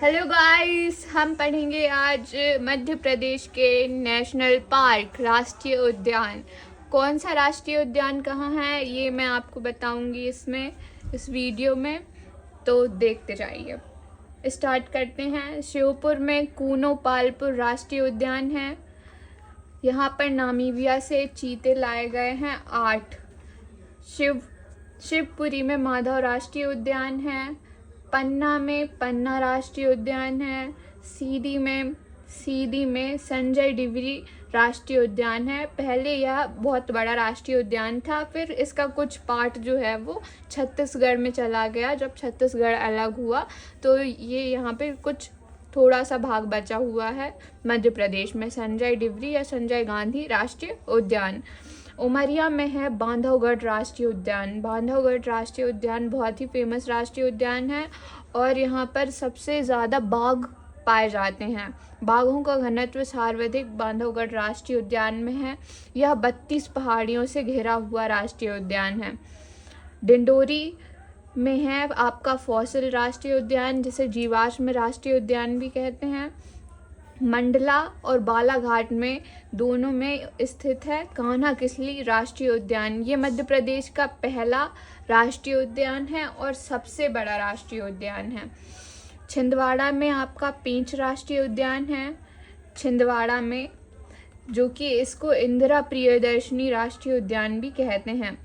Hello guys, हम पढ़ेंगे आज मध्य प्रदेश के नेशनल पार्क राष्ट्रीय उद्यान। कौन सा राष्ट्रीय उद्यान कहाँ है ये मैं आपको बताऊंगी इस वीडियो में, तो देखते जाइए। स्टार्ट करते हैं। श्योपुर में कूनो पालपुर राष्ट्रीय उद्यान है। यहाँ पर नामीबिया से चीते लाए गए हैं 8। शिवपुरी में माधव राष्ट्रीय उद्यान है। पन्ना में पन्ना राष्ट्रीय उद्यान है। सीधी में संजय डिवरी राष्ट्रीय उद्यान है। पहले यह बहुत बड़ा राष्ट्रीय उद्यान था, फिर इसका कुछ पार्ट जो है वो छत्तीसगढ़ में चला गया। जब छत्तीसगढ़ अलग हुआ तो ये यहाँ पे कुछ थोड़ा सा भाग बचा हुआ है मध्य प्रदेश में। संजय डिवरी या संजय गांधी राष्ट्रीय उद्यान। उमरिया में है बांधवगढ़ राष्ट्रीय उद्यान। बांधवगढ़ राष्ट्रीय उद्यान बहुत ही फेमस राष्ट्रीय उद्यान है और यहाँ पर सबसे ज़्यादा बाघ पाए जाते हैं। बाघों का घनत्व सर्वाधिक बांधवगढ़ राष्ट्रीय उद्यान में है। यह 32 पहाड़ियों से घिरा हुआ राष्ट्रीय उद्यान है। डिंडोरी में है आपका फॉसिल राष्ट्रीय उद्यान, जिसे जीवाश्म राष्ट्रीय उद्यान भी कहते हैं। मंडला और बालाघाट में दोनों में स्थित है कान्हा किसली राष्ट्रीय उद्यान। ये मध्य प्रदेश का पहला राष्ट्रीय उद्यान है और सबसे बड़ा राष्ट्रीय उद्यान है। छिंदवाड़ा में आपका पेंच राष्ट्रीय उद्यान है। छिंदवाड़ा में, जो कि इसको इंदिरा प्रियदर्शनी राष्ट्रीय उद्यान भी कहते हैं।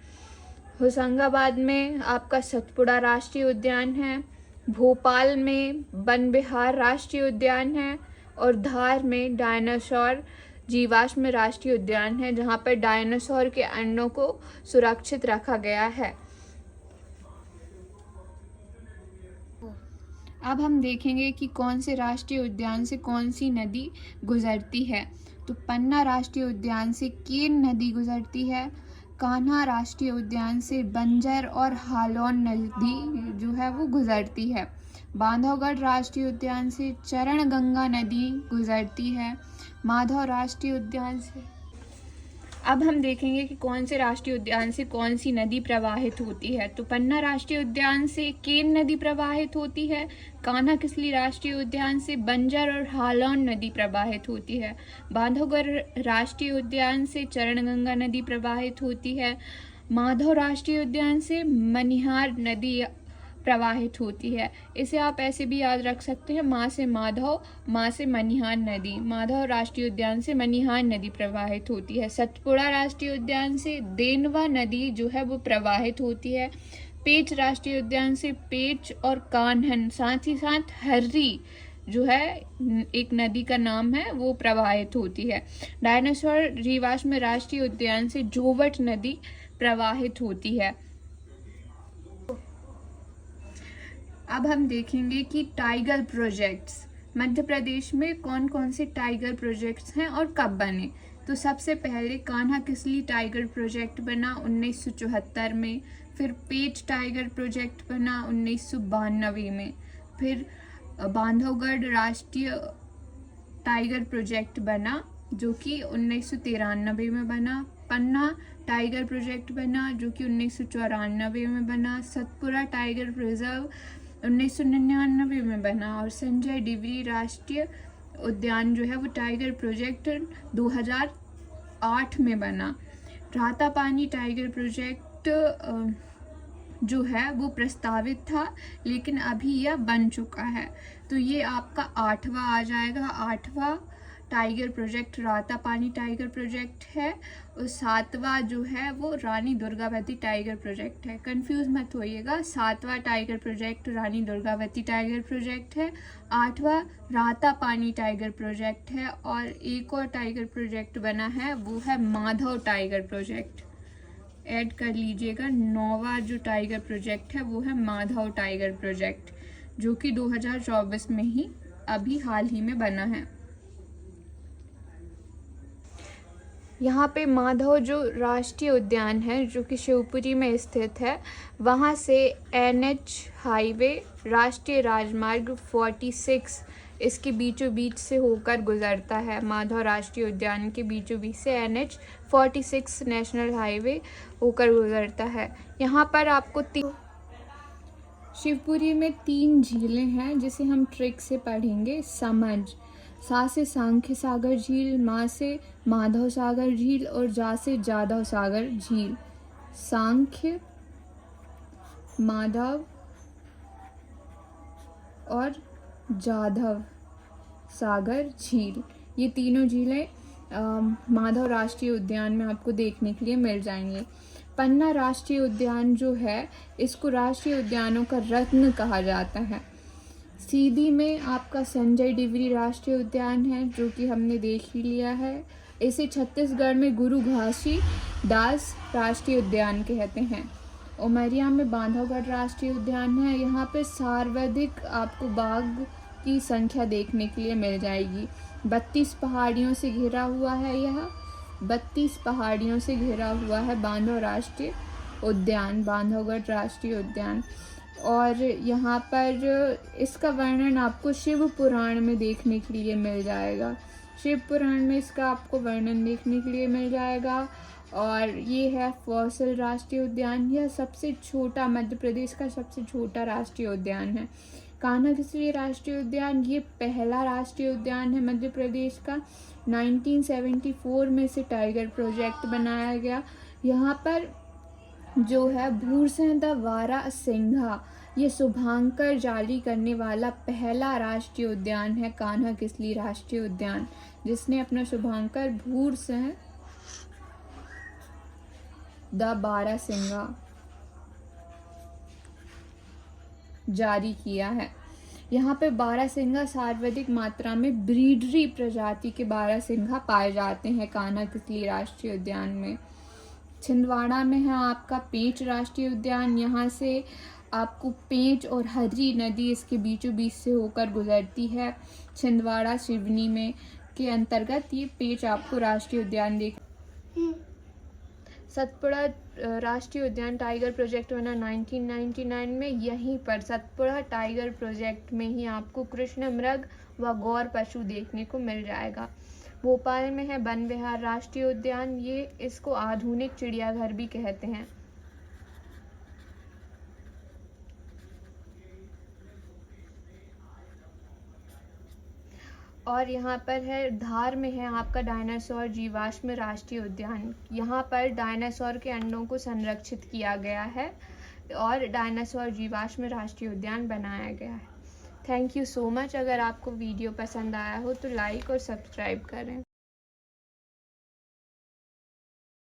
होशंगाबाद में आपका सतपुड़ा राष्ट्रीय उद्यान है। भोपाल में वन विहार राष्ट्रीय उद्यान है और धार में डायनासोर जीवाश्म राष्ट्रीय उद्यान है, जहाँ पर डायनासोर के अंडों को सुरक्षित रखा गया है। अब हम देखेंगे कि कौन से राष्ट्रीय उद्यान से कौन सी नदी गुजरती है। तो पन्ना राष्ट्रीय उद्यान से केन नदी गुजरती है। कान्हा राष्ट्रीय उद्यान से बंजर और हालोन नदी जो है वो गुजरती है। बांधवगढ़ राष्ट्रीय उद्यान से चरण गंगा नदी गुजरती है। माधव राष्ट्रीय उद्यान से अब हम देखेंगे कि कौन से राष्ट्रीय उद्यान से कौन सी नदी प्रवाहित होती है। तो पन्ना राष्ट्रीय उद्यान से केन नदी प्रवाहित होती है। कान्हा किसली राष्ट्रीय उद्यान से बंजर और हालोन नदी प्रवाहित होती है। बांधवगढ़ राष्ट्रीय उद्यान से चरणगंगा नदी प्रवाहित होती है। माधव राष्ट्रीय उद्यान से मनिहार नदी प्रवाहित होती है। इसे आप ऐसे भी याद रख सकते हैं, माँ से माधव, माँ से मनिहार नदी। माधव राष्ट्रीय उद्यान से मनिहार नदी प्रवाहित होती है। सतपुड़ा राष्ट्रीय उद्यान से देनवा नदी जो है वो प्रवाहित होती है। पेंच राष्ट्रीय उद्यान से पेंच और कान्हन, साथ ही साथ हर्री जो है एक नदी का नाम है, वो प्रवाहित होती है। डायनासोर जीवाश्म राष्ट्रीय उद्यान से जोवट नदी प्रवाहित होती है। अब हम देखेंगे कि टाइगर प्रोजेक्ट्स मध्य प्रदेश में कौन कौन से टाइगर प्रोजेक्ट्स हैं और कब बने। तो सबसे पहले कान्हा किसली टाइगर प्रोजेक्ट बना 1974 में। फिर पेंच टाइगर प्रोजेक्ट बना 1992 में। फिर बांधवगढ़ राष्ट्रीय टाइगर प्रोजेक्ट बना जो कि 1993 में बना। पन्ना टाइगर प्रोजेक्ट बना जो कि 1994 में बना। सतपुड़ा टाइगर रिजर्व 1999 में बना और संजय डिवरी राष्ट्रीय उद्यान जो है वो टाइगर प्रोजेक्ट 2008 में बना। रातापानी टाइगर प्रोजेक्ट जो है वो प्रस्तावित था, लेकिन अभी यह बन चुका है। तो ये आपका 8वां आ जाएगा। 8वां tiger project Ratapani tiger project है और 7वां जो है वो रानी दुर्गावती टाइगर प्रोजेक्ट है। कंफ्यूज मत होइएगा, 7वां tiger project Rani Durgavati tiger project है। 8वां रातापानी टाइगर प्रोजेक्ट है और एक और टाइगर प्रोजेक्ट बना है, वो है माधव टाइगर प्रोजेक्ट। ऐड कर लीजिएगा। 9वां जो टाइगर प्रोजेक्ट है वो है माधव टाइगर प्रोजेक्ट, जो कि 2024 में ही अभी हाल ही में बना है। यहाँ पे माधव जो राष्ट्रीय उद्यान है जो कि शिवपुरी में स्थित है, वहाँ से NH हाईवे राष्ट्रीय राजमार्ग 46 इसके बीचों बीच से होकर गुजरता है। माधव राष्ट्रीय उद्यान के बीचों बीच से NH 46 नेशनल हाईवे होकर गुजरता है। यहाँ पर आपको शिवपुरी में 3 झीलें हैं जिसे हम ट्रिक से पढ़ेंगे। समझ, सा से सांख्य सागर झील, मा से माधव सागर झील और जा से जाधव सागर झील। सांख्य, माधव और जाधव सागर झील, ये तीनों झीलें माधव राष्ट्रीय उद्यान में आपको देखने के लिए मिल जाएंगे। पन्ना राष्ट्रीय उद्यान जो है, इसको राष्ट्रीय उद्यानों का रत्न कहा जाता है। सीधी में आपका संजय डिवरी राष्ट्रीय उद्यान है, जो कि हमने देख ही लिया है। इसे छत्तीसगढ़ में गुरु घासीदास राष्ट्रीय उद्यान कहते हैं। उमरिया में बांधवगढ़ राष्ट्रीय उद्यान है। यहाँ पे सर्वाधिक आपको बाघ की संख्या देखने के लिए मिल जाएगी। 32 पहाड़ियों से घिरा हुआ है। यह 32 पहाड़ियों से घिरा हुआ है बांधव राष्ट्रीय उद्यान, बांधवगढ़ राष्ट्रीय उद्यान। और यहाँ पर इसका वर्णन आपको शिव पुराण में देखने के लिए मिल जाएगा। शिव पुराण में इसका आपको वर्णन देखने के लिए मिल जाएगा। और ये है फॉसिल राष्ट्रीय उद्यान। यह सबसे छोटा, मध्य प्रदेश का सबसे छोटा राष्ट्रीय उद्यान है। कान्हा किसली राष्ट्रीय उद्यान, ये पहला राष्ट्रीय उद्यान है मध्य प्रदेश का। 1974 में से टाइगर प्रोजेक्ट बनाया गया। यहाँ पर जो है भूरसिंह वारा सिंघा, ये शुभांकर जारी करने वाला पहला राष्ट्रीय उद्यान है कान्हा किसली राष्ट्रीय उद्यान, जिसने अपना शुभांकर भूरसिंह बारासिंघा जारी किया है। यहाँ पे बारासिंघा सर्वाधिक मात्रा में ब्रीडरी प्रजाति के बारासिंघा पाए जाते हैं कान्हा किसली राष्ट्रीय उद्यान में। छिंदवाड़ा में है आपका पेंच राष्ट्रीय उद्यान। यहाँ से आपको पेंच और हरी नदी इसके बीचों बीच से होकर गुजरती है। छिंदवाड़ा सिवनी में के अंतर्गत ये पेंच आपको राष्ट्रीय उद्यान देख। सतपुड़ा राष्ट्रीय उद्यान टाइगर प्रोजेक्ट बना 1999 में। यहीं पर सतपुड़ा टाइगर प्रोजेक्ट में ही आपको कृष्ण मृग व गौर पशु देखने को मिल जाएगा। भोपाल में है वन विहार राष्ट्रीय उद्यान। ये इसको आधुनिक चिड़ियाघर भी कहते हैं। और यहाँ पर है धार में है आपका डायनासोर जीवाश्म राष्ट्रीय उद्यान। यहाँ पर डायनासोर के अंडों को संरक्षित किया गया है और डायनासोर जीवाश्म राष्ट्रीय उद्यान बनाया गया है। Thank you so much. अगर आपको वीडियो पसंद आया हो तो लाइक और सब्सक्राइब करें।